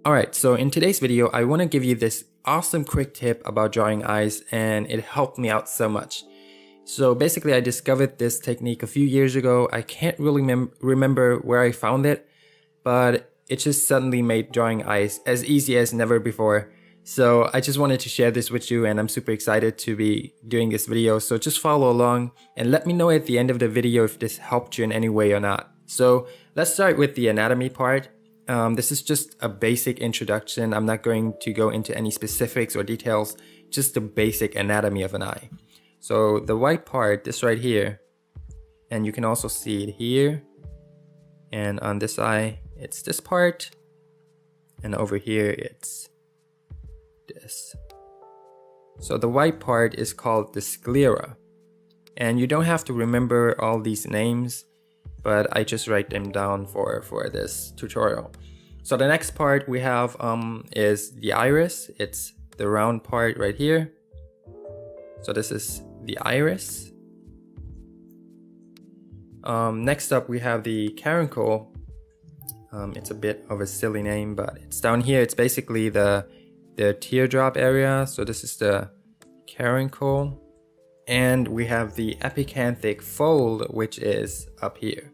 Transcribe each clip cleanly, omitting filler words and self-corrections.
Alright, so in today's video, I want to give you this awesome quick tip about drawing eyes, and it helped me out so much. So basically, I discovered this technique a few years ago. I can't really remember where I found it, but it just suddenly made drawing eyes as easy as never before. So I just wanted to share this with you, and I'm super excited to be doing this video. So just follow along and let me know at the end of the video if this helped you in any way or not. So let's start with the anatomy part. This is just a basic introduction. I'm not going to go into any specifics or details, just the basic anatomy of an eye. So the white part, this right here, and you can also see it here, and on this eye, it's this part, and over here, it's this. So the white part is called the sclera, and you don't have to remember all these names, but I just write them down for this tutorial. So the next part we have is the iris. It's the round part right here. So this is the iris. Next up we have the caruncle. It's a bit of a silly name, but it's down here. It's basically the teardrop area. So this is the caruncle. And we have the epicanthic fold, which is up here.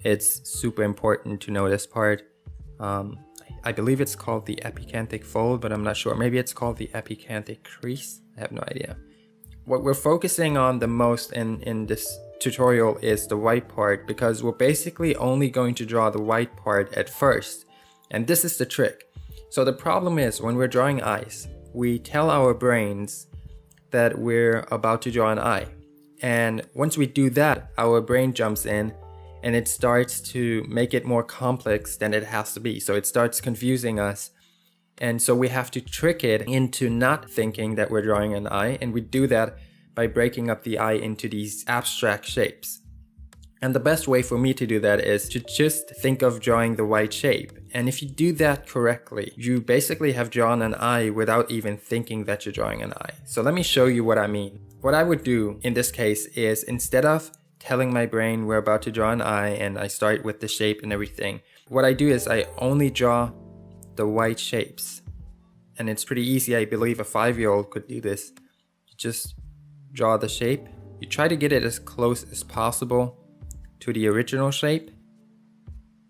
It's super important to know this part. I believe it's called the epicanthic fold, but I'm not sure. Maybe it's called the epicanthic crease. I have no idea. What we're focusing on the most in this tutorial is the white part, because we're basically only going to draw the white part at first. And this is the trick. So the problem is, when we're drawing eyes, we tell our brains that we're about to draw an eye. And once we do that, our brain jumps in and it starts to make it more complex than it has to be. So it starts confusing us. And so we have to trick it into not thinking that we're drawing an eye. And we do that by breaking up the eye into these abstract shapes. And the best way for me to do that is to just think of drawing the white shape. And if you do that correctly, you basically have drawn an eye without even thinking that you're drawing an eye. So let me show you what I mean. What I would do in this case is, instead of telling my brain we're about to draw an eye and I start with the shape and everything, what I do is I only draw the white shapes. And it's pretty easy. I believe a 5-year-old could do this. You just draw the shape. You try to get it as close as possible to the original shape,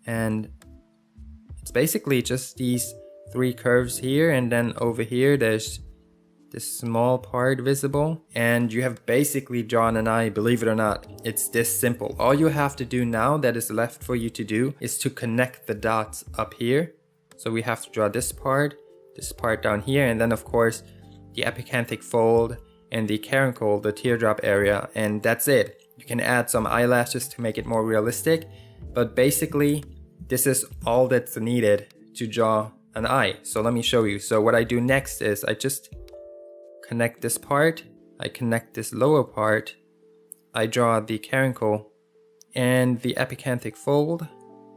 and it's basically just these 3 curves here, and then over here there's this small part visible, and you have basically drawn an eye. Believe it or not, it's this simple. All you have to do now that is left for you to do is to connect the dots up here. So we have to draw this part down here, and then of course the epicanthic fold and the caruncle, the teardrop area, and that's it. You can add some eyelashes to make it more realistic, but basically this is all that's needed to draw an eye. So let me show you. So what I do next is I just connect this part, I connect this lower part, I draw the caruncle and the epicanthic fold,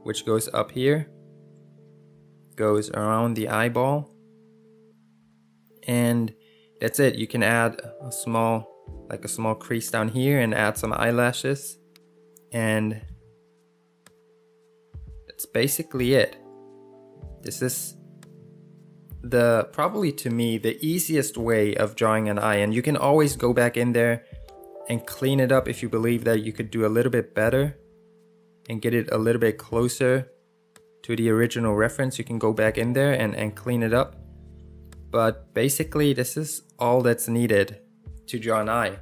which goes up here, goes around the eyeball, and that's it. You can add a small crease down here and add some eyelashes, and that's basically it. This is probably to me the easiest way of drawing an eye, and you can always go back in there and clean it up if you believe that you could do a little bit better and get it a little bit closer to the original reference. You can go back in there and clean it up. But basically this is all that's needed to draw an eye.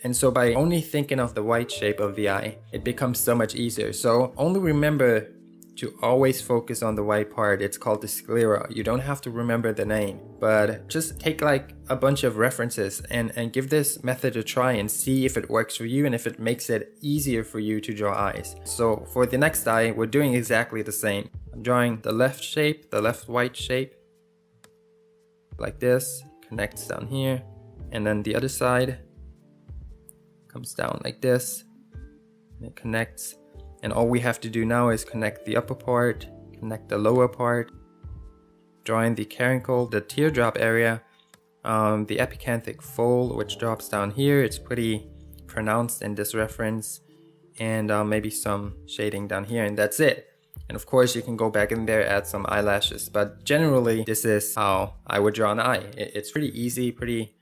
And so by only thinking of the white shape of the eye, it becomes so much easier. So only remember to always focus on the white part. It's called the sclera. You don't have to remember the name, but just take like a bunch of references and give this method a try and see if it works for you and if it makes it easier for you to draw eyes. So for the next eye, we're doing exactly the same. I'm drawing the left shape, the left white shape, like this, connects down here, and then the other side comes down like this, and it connects. And all we have to do now is connect the upper part, connect the lower part, drawing the caruncle, the teardrop area, the epicanthic fold, which drops down here. It's pretty pronounced in this reference, and maybe some shading down here, and that's it. And of course you can go back in there, add some eyelashes, but generally this is how I would draw an eye. It's pretty easy, pretty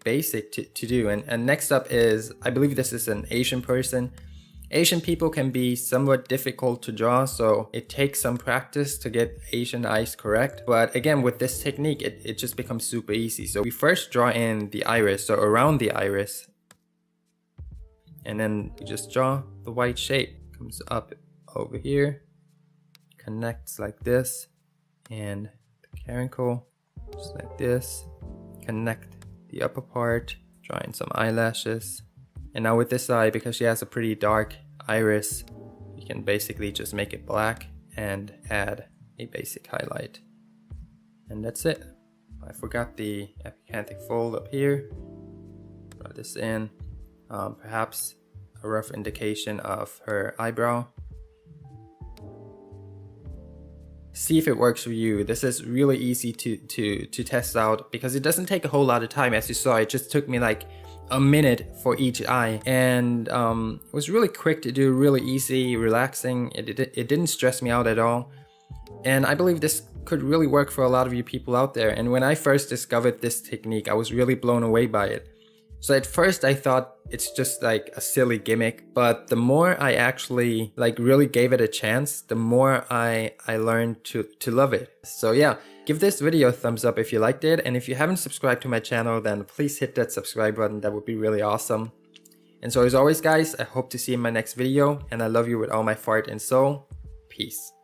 basic to do. And next up is, I believe this is an Asian person. Asian people can be somewhat difficult to draw, so it takes some practice to get Asian eyes correct. But again, with this technique, it just becomes super easy. So we first draw in the iris, so around the iris. And then we just draw the white shape. Comes up over here, connects like this, and the caruncle, just like this. Connect the upper part, draw in some eyelashes. And now with this eye, because she has a pretty dark iris, you can basically just make it black and add a basic highlight. And that's it. I forgot the epicanthic fold up here. Draw this in. Perhaps a rough indication of her eyebrow. See if it works for you. This is really easy to test out because it doesn't take a whole lot of time. As you saw, it just took me like a minute for each eye, and it was really quick to do, really easy, relaxing. It didn't stress me out at all, and I believe this could really work for a lot of you people out there. And when I first discovered this technique, I was really blown away by it. So at first I thought it's just like a silly gimmick, but the more I actually like really gave it a chance, the more I learned to love it. So yeah, give this video a thumbs up if you liked it, and if you haven't subscribed to my channel, then please hit that subscribe button. That would be really awesome. And so as always guys, I hope to see you in my next video, and I love you with all my heart and soul. Peace.